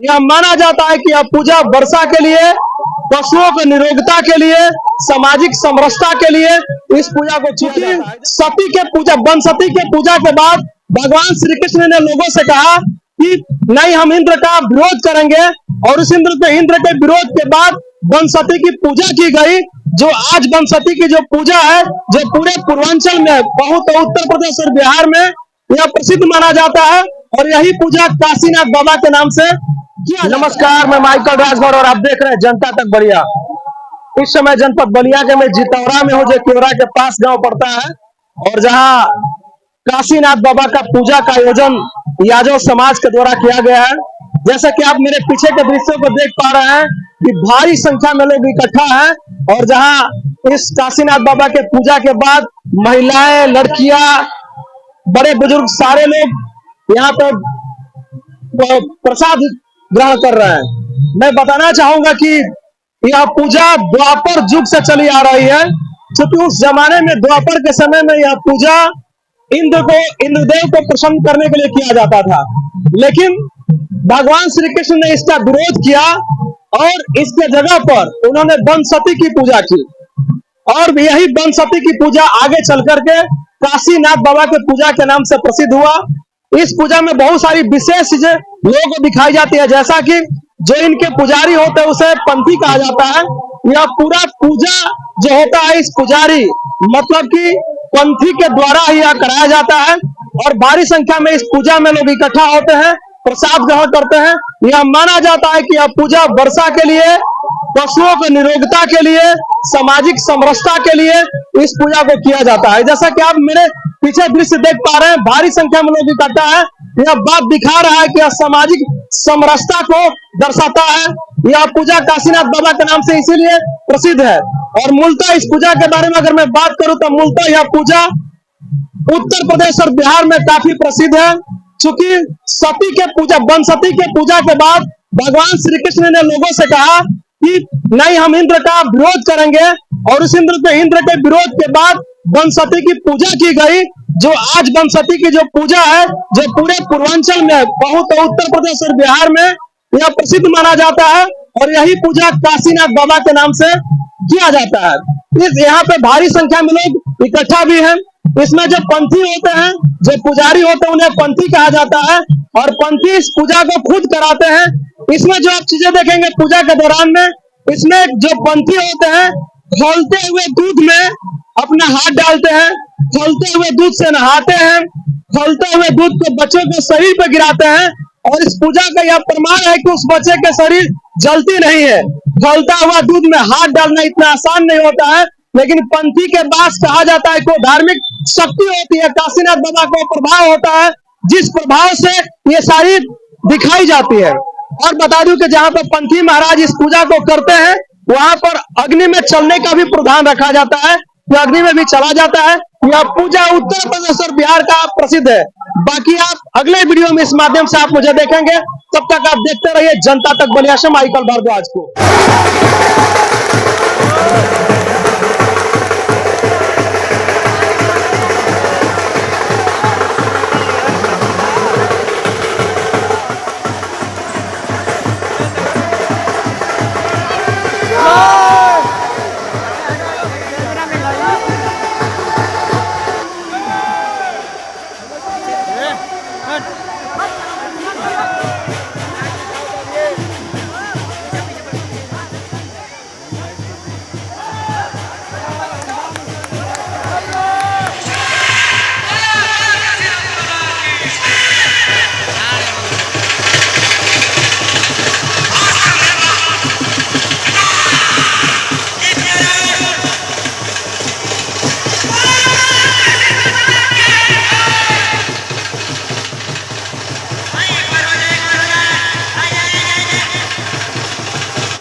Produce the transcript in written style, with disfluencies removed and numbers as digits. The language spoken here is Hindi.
यह माना जाता है कि यह पूजा वर्षा के लिए, पशुओं की निरोगता के लिए, सामाजिक समरसता के लिए इस पूजा को किया जाता है। सती के पूजा, वन सती के पूजा के बाद भगवान श्री कृष्ण ने लोगों से कहा कि नहीं, हम इंद्र का विरोध करेंगे, और उस इंद्र के विरोध के बाद वन सती की पूजा की गई। जो आज वन सती की जो पूजा है, जो पूरे पूर्वांचल में, बहुत उत्तर प्रदेश और बिहार में यह प्रसिद्ध माना जाता है, और यही पूजा काशीनाथ बाबा के नाम से किया। नमस्कार, मैं माइकल राजभर और आप देख रहे हैं जनता तक बलिया। इस समय जनपद बलिया के मैं जितौरा में हूँ, जो केवरा के पास गांव पड़ता है, और जहां काशीनाथ बाबा का पूजा का आयोजन यादव समाज के द्वारा किया गया है। जैसा कि आप मेरे पीछे के दृश्यों को देख पा रहे हैं कि भारी संख्या में लोग इकट्ठा हैं, और जहां इस काशीनाथ बाबा के पूजा के बाद महिलाएं, लड़कियां, बड़े बुजुर्ग सारे लोग यहाँ पर प्रसाद ग्रहण कर रहे हैं। मैं बताना चाहूंगा कि यह पूजा द्वापर युग से चली आ रही है, क्योंकि उस जमाने में, द्वापर के समय में, यह पूजा इंद्रदेव को प्रसन्न करने के लिए किया जाता था। लेकिन भगवान श्री कृष्ण ने इसका विरोध किया, और इसके जगह पर उन्होंने वन सती की पूजा की, और यही वन सती की पूजा आगे चल करके काशीनाथ बाबा के पूजा के नाम से प्रसिद्ध हुआ। इस पूजा में बहुत सारी विशेष चीजें लोगों को दिखाई जाती है, जैसा कि जो इनके पुजारी होते हैं उसे पंथी कहा जाता है। यह पूरा पूजा जो होता है, इस पुजारी मतलब कि पंथी के द्वारा ही यह कराया जाता है, और भारी संख्या में इस पूजा में लोग इकट्ठा होते हैं, प्रसाद ग्रहण करते हैं। यह माना जाता है कि यह पूजा वर्षा के लिए, पशुओं की निरोगता के लिए, सामाजिक समरसता के लिए इस पूजा को किया जाता है। जैसा कि आप मेरे पीछे दृश्य देख पा रहे हैं, भारी संख्या में लोग इकट्ठा है। यह बात दिखा रहा है कि यह सामाजिक समरसता को दर्शाता है। यह पूजा काशीनाथ बाबा के नाम से इसीलिए प्रसिद्ध है। और मूलतः इस पूजा के बारे में अगर मैं बात करूं तो मूलतः यह पूजा उत्तर प्रदेश और बिहार में काफी प्रसिद्ध है, क्योंकि सती के पूजा, वन सती के पूजा के बाद भगवान श्री कृष्ण ने लोगों से कहा कि नहीं, हम इंद्र का विरोध करेंगे, और उस इंद्र के विरोध के बाद वन सती की पूजा की गई। जो आज वन सती की जो पूजा है, जो पूरे पूर्वांचल में, बहुत उत्तर प्रदेश और बिहार में यह प्रसिद्ध माना जाता है, और यही पूजा काशीनाथ बाबा के नाम से किया जाता है। यहाँ पे भारी संख्या में लोग इकट्ठा भी हैं। इसमें जो पंथी होते हैं, जो पुजारी होते हैं, उन्हें पंथी कहा जाता है, और पंथी इस पूजा को खुद कराते हैं। इसमें जो आप चीजें देखेंगे पूजा के दौरान में, इसमें जो पंथी होते हैं, खौलते हुए दूध में अपना हाथ डालते हैं, खौलते हुए दूध से नहाते हैं, खौलते हुए दूध को बच्चों के शरीर पर गिराते हैं, और इस पूजा का यह प्रमाण है कि उस बच्चे के शरीर जलती नहीं है। खौलता हुआ दूध में हाथ डालना इतना आसान नहीं होता है, लेकिन पंथी के पास कहा जाता है कि धार्मिक शक्ति होती है, काशीनाथ बाबा को प्रभाव होता है, जिस प्रभाव से ये सारी दिखाई जाती है। और बता दूं कि जहाँ पर पंथी महाराज इस पूजा को करते हैं, वहां पर अग्नि में चलने का भी प्रावधान रखा जाता है, तो अग्नि में भी चला जाता है। यह पूजा उत्तर प्रदेश और बिहार का प्रसिद्ध है। बाकी आप अगले वीडियो में इस माध्यम से आप मुझे देखेंगे। तब तक आप देखते रहिए जनता तक बलिया से माइकल भारद्वाज को।